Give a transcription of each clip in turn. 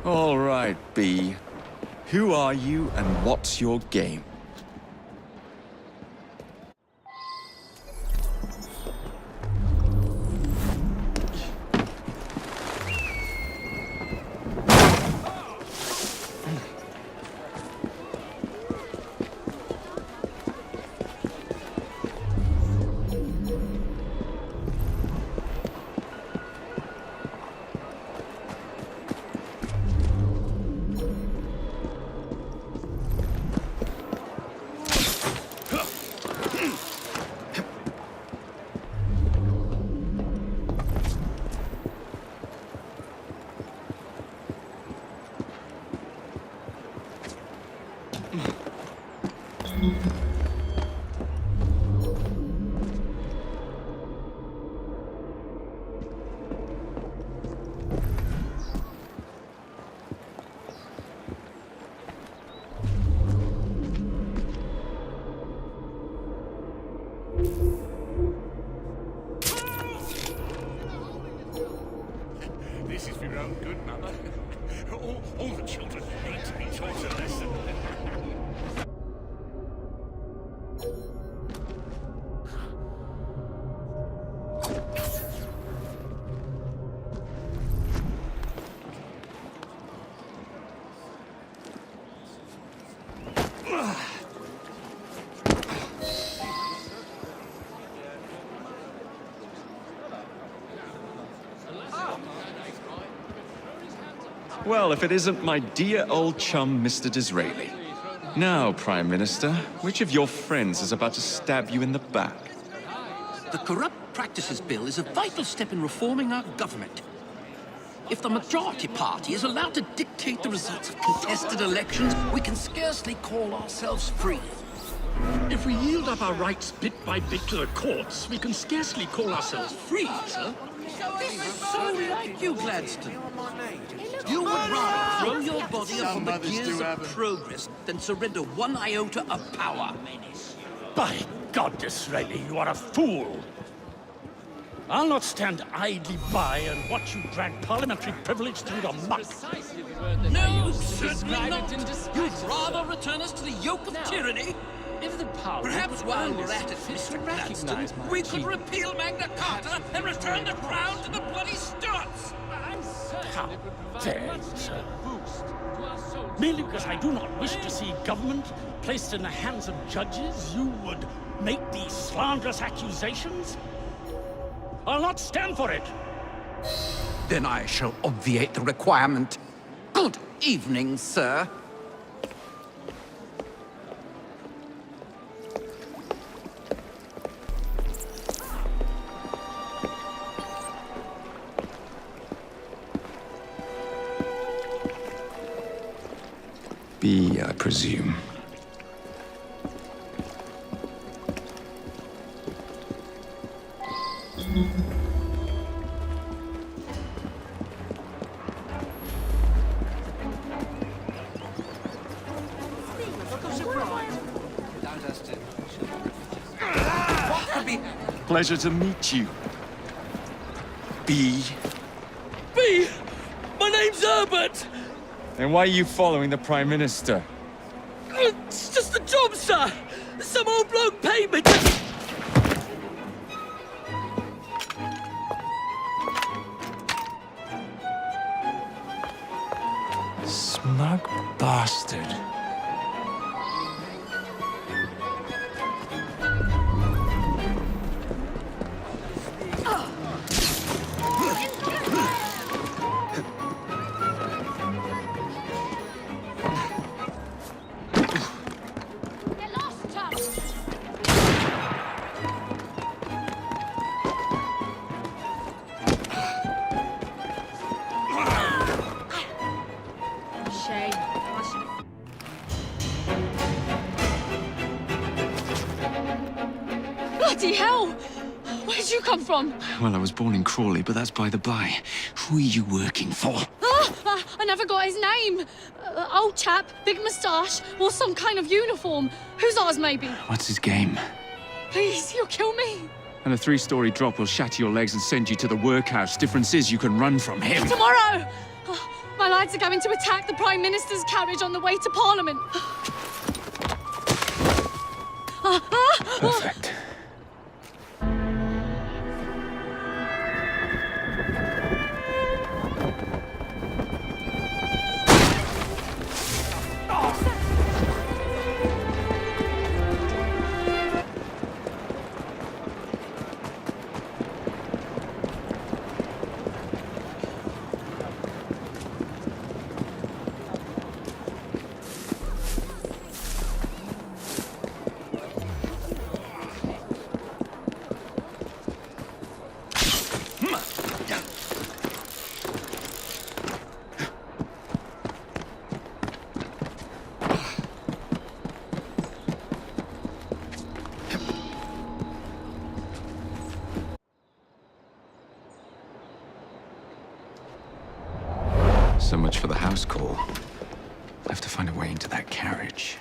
All right, B. Who are you and what's your game? This is for your own good, Mother. All the children need to be taught a lesson. Well, if it isn't my dear old chum, Mr. Disraeli. Now, Prime Minister, which of your friends is about to stab you in the back? The Corrupt Practices Bill is a vital step in reforming our government. If the majority party is allowed to dictate the results of contested elections, we can scarcely call ourselves free. If we yield up our rights bit by bit to the courts, we can scarcely call ourselves free, sir. This is so like you, Gladstone. You would rather throw your body upon the gears of progress than surrender one iota of power. By God, Disraeli, you are a fool. I'll not stand idly by and watch you drag parliamentary privilege through the muck. No, certainly not. You'd rather return us to the yoke of tyranny? Perhaps while we're at it, Mr. Gladstone, we could repeal Magna Carta and return the crown to the bloody Stuarts! How dare you, sir? Merely because I do not wish to see government placed in the hands of judges, you would make these slanderous accusations? I'll not stand for it. Then I shall obviate the requirement. Good evening, sir. B, I presume. Pleasure to meet you. B. B! My name's Herbert! And why are you following the Prime Minister? It's just a job, sir! Some old bloke paid me to... Smug bastard. Bloody hell! Where'd you come from? Well, I was born in Crawley, but that's by the by. Who are you working for? I never got his name. Old chap, big moustache, or some kind of uniform. Who's ours, maybe? What's his game? Please, you'll kill me. And a 3-story drop will shatter your legs and send you to the workhouse. Difference is you can run from him. Tomorrow! My lads are going to attack the Prime Minister's carriage on the way to Parliament. Perfect. So much for the house call. I have to find a way into that carriage.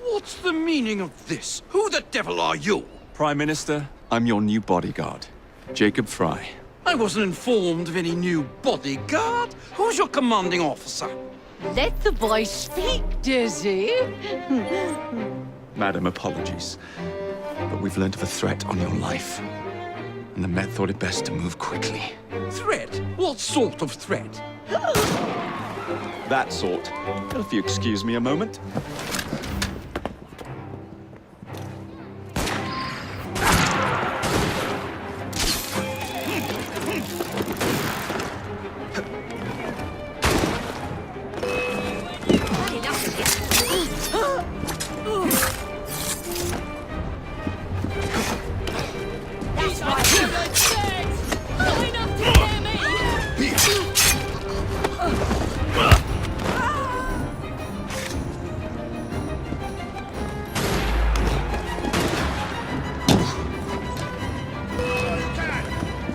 What's the meaning of this? Who the devil are you? Prime Minister, I'm your new bodyguard, Jacob Fry. I wasn't informed of any new bodyguard. Who's your commanding officer? Let the boy speak, Dizzy. Madam, apologies. But we've learned of a threat on your life. And the Met thought it best to move quickly. Threat? What sort of threat? That sort. If you excuse me a moment.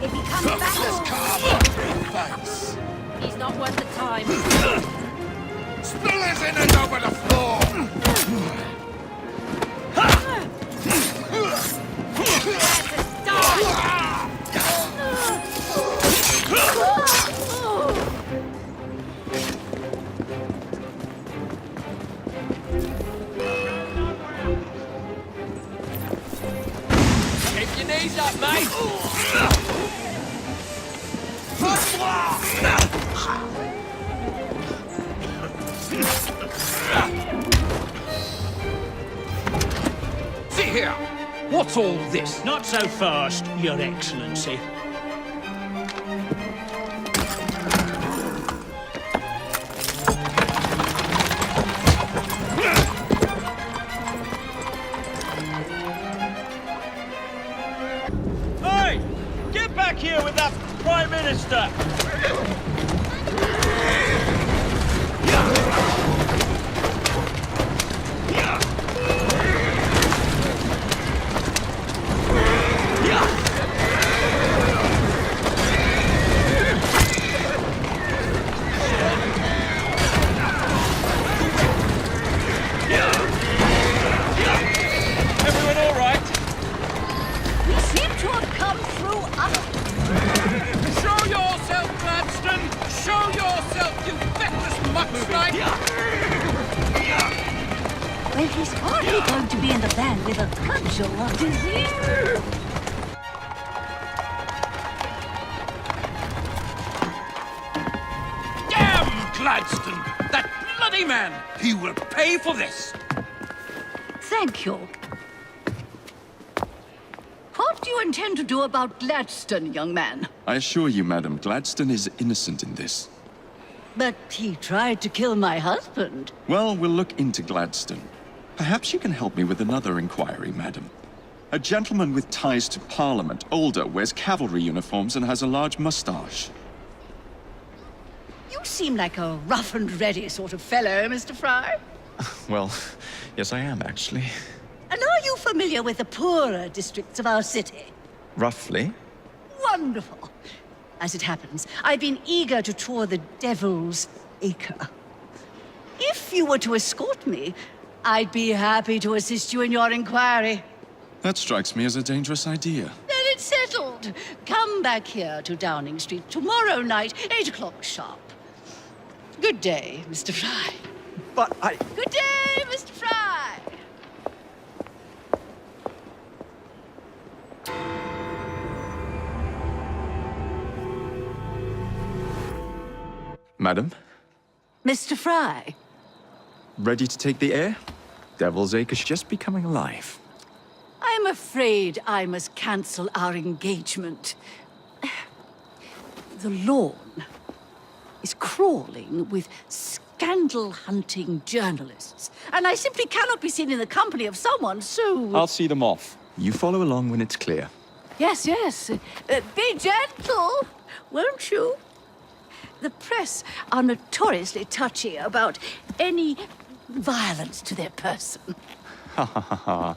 If he comes back, he's not worth the time. Spill his innards over the floor! Keep your knees up, mate. See here. What's all this? Not so fast, Your Excellency. Hey! Get back here with that Prime Minister! Everyone all right? We seem to have come through Show yourself, Gladstone! Show yourself, you feckless mucksnipe! Well, he's hardly going to be in the van with a cudgel of disease. Damn Gladstone! That bloody man! He will pay for this! Thank you. What do you intend to do about Gladstone, young man? I assure you, Madam, Gladstone is innocent in this. But he tried to kill my husband. Well, we'll look into Gladstone. Perhaps you can help me with another inquiry, Madam. A gentleman with ties to Parliament, older, wears cavalry uniforms and has a large mustache. You seem like a rough and ready sort of fellow, Mr. Fry. Well, yes, I am, actually. And are you familiar with the poorer districts of our city? Roughly. Wonderful. As it happens, I've been eager to tour the Devil's Acre. If you were to escort me, I'd be happy to assist you in your inquiry. That strikes me as a dangerous idea. Then it's settled. Come back here to Downing Street tomorrow night, 8 o'clock sharp. Good day, Mr. Fry. But I... Good day, Mr. Fry. Madam? Mr. Fry. Ready to take the air? Devil's Acre's just becoming alive. I'm afraid I must cancel our engagement. The lawn is crawling with scandal-hunting journalists, and I simply cannot be seen in the company of someone so... I'll see them off. You follow along when it's clear. Yes, yes. Be gentle, won't you? The press are notoriously touchy about any violence to their person. Ha ha ha ha.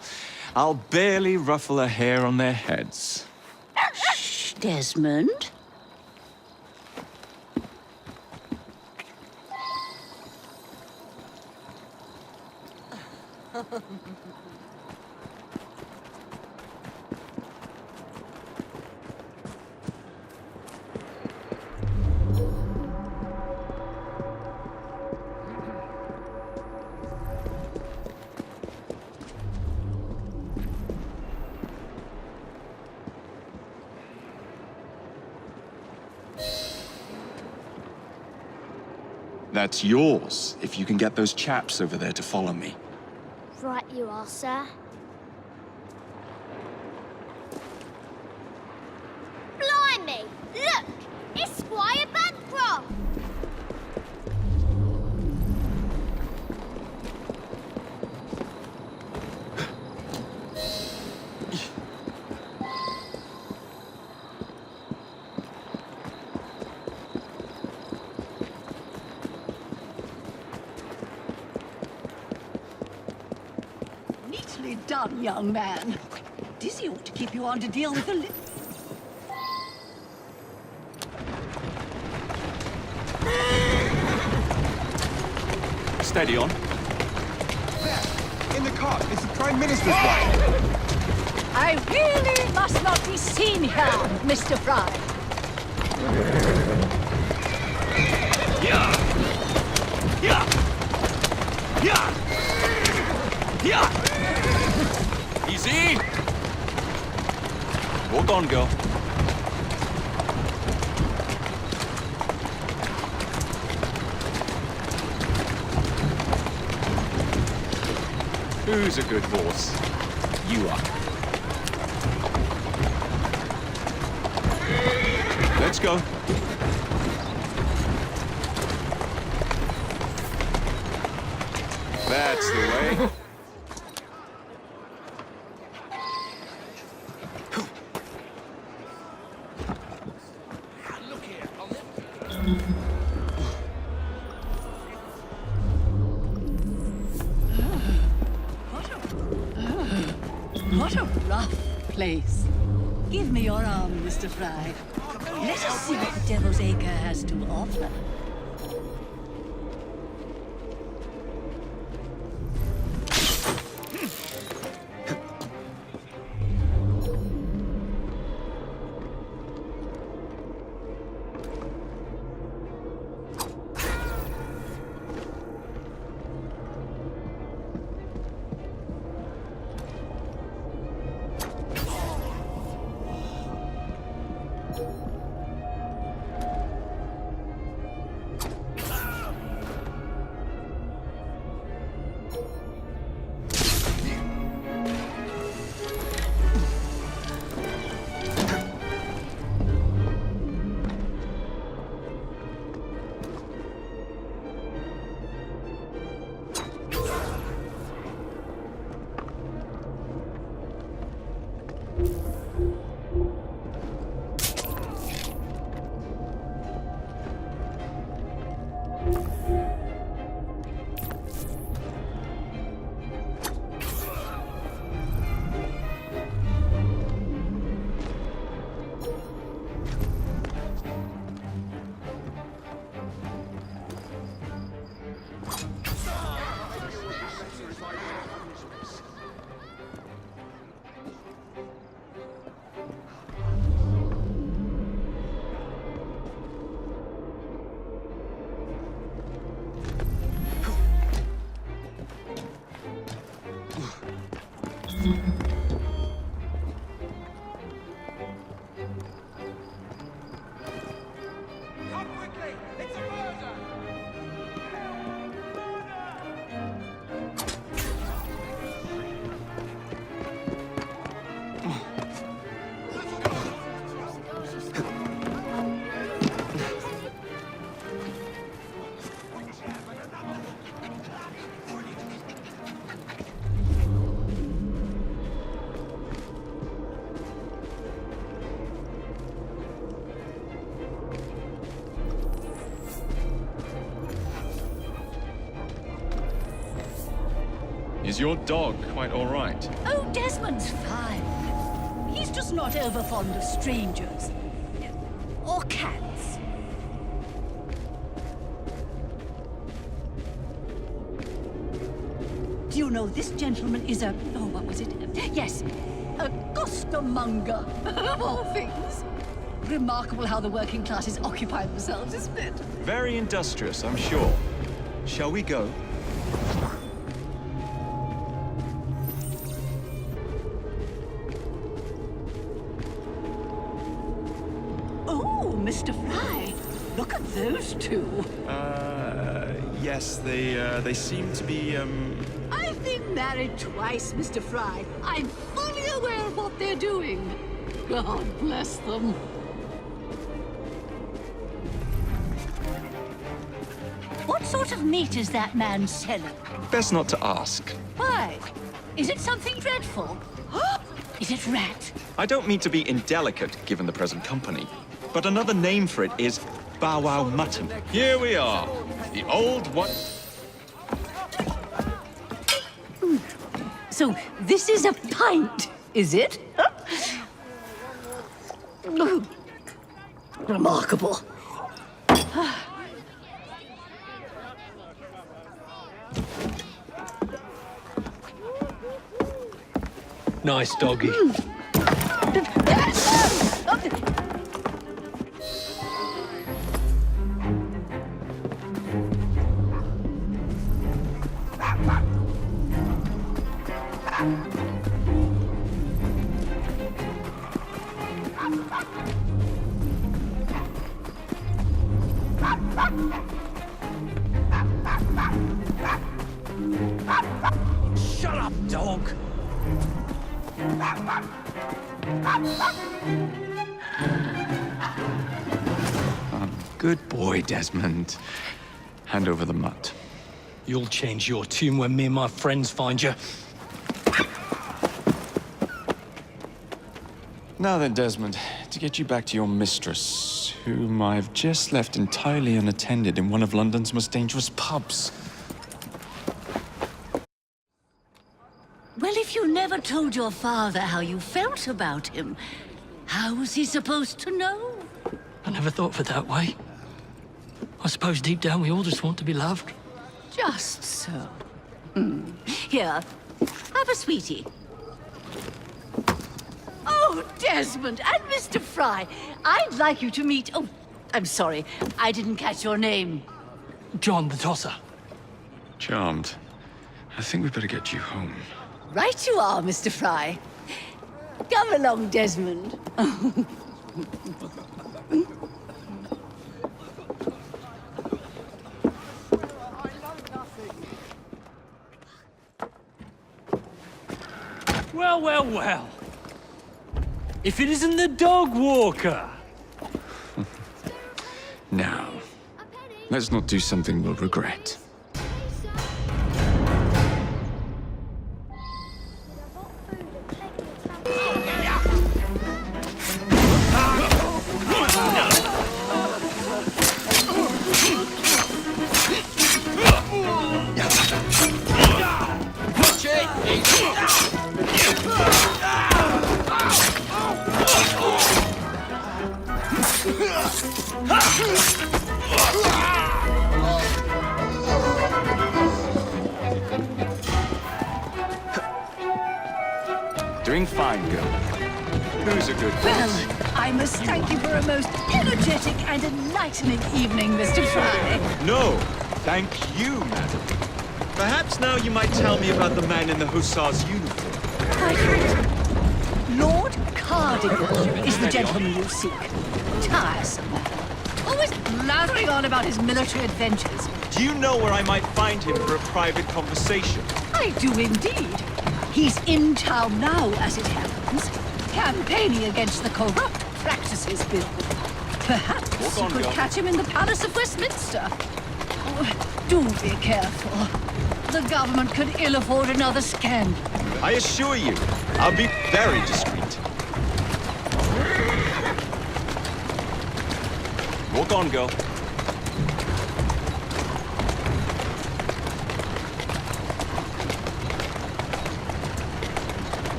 I'll barely ruffle a hair on their heads. Shh, Desmond. That's yours, if you can get those chaps over there to follow me. Right you are, sir. Blimey! Look! It's Squire Bancroft! Neatly done, young man. Dizzy ought to keep you on to deal with the Steady on. There! In the car! It's the Prime Minister's wife! I really must not be seen here, Mr. Fry. Yeah! Yeah! Yeah! Yeah! Easy! Hold on, girl. Who's a good horse? You are. Let's go. That's the way. What a rough place. Give me your arm, Mr. Fry. Let us see what the Devil's Acre has to offer. Come quickly! It's a murder! Is your dog quite all right? Oh, Desmond's fine. He's just not over fond of strangers. Or cats. Do you know, this gentleman is a... oh, what was it? Yes, a costermonger, of all things. Remarkable how the working classes occupy themselves, isn't it? Very industrious, I'm sure. Shall we go? Oh, Mr. Fry, look at those two. Yes, they seem to be, I've been married twice, Mr. Fry. I'm fully aware of what they're doing. God bless them. What sort of meat is that man selling? best not to ask. Why? Is it something dreadful? Is it rat? I don't mean to be indelicate, given the present company, but another name for it is Bow Wow Mutton. Here we are, the old one. So this is a pint, is it? Remarkable. Nice doggy. Shut up, dog. Good boy, Desmond. Hand over the mutt. You'll change your tune when me and my friends find you. Now then, Desmond, to get you back to your mistress, whom I've just left entirely unattended in one of London's most dangerous pubs. Well, if you never told your father how you felt about him, how was he supposed to know? I never thought of it that way. I suppose deep down we all just want to be loved. Just so. Here, have a sweetie. Oh, Desmond and Mr. Fry, I'd like you to meet... Oh, I'm sorry, I didn't catch your name. John the Tosser. Charmed. I think we better get you home. Right you are, Mr. Fry. Come along, Desmond. Well, well, well. If it isn't the dog walker. Now, let's not do something we'll regret. Doing fine, girl. Who's a good boy? Well, I must thank you for a most energetic and enlightening evening, Mr. Fry. No, thank you, madam. Perhaps now you might tell me about the man in the hussar's uniform. My friend, Lord Cardigan is the gentleman you seek. Tiresome man. Always blathering on about his military adventures. Do you know where I might find him for a private conversation? I do indeed. He's in town now, as it happens, campaigning against the Corrupt Practices Bill. Perhaps you could catch him in the Palace of Westminster. Oh, do be careful. The government could ill afford another scandal. I assure you, I'll be very discreet. Walk on, girl.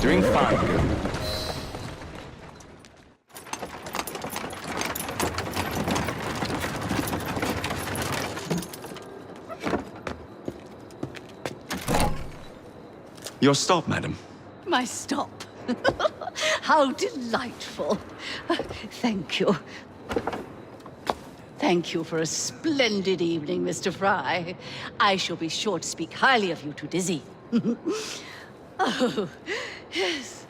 Doing fine, girl. Your stop, madam. My stop. How delightful. Thank you. Thank you for a splendid evening, Mr. Fry. I shall be sure to speak highly of you to Dizzy. Oh, yes.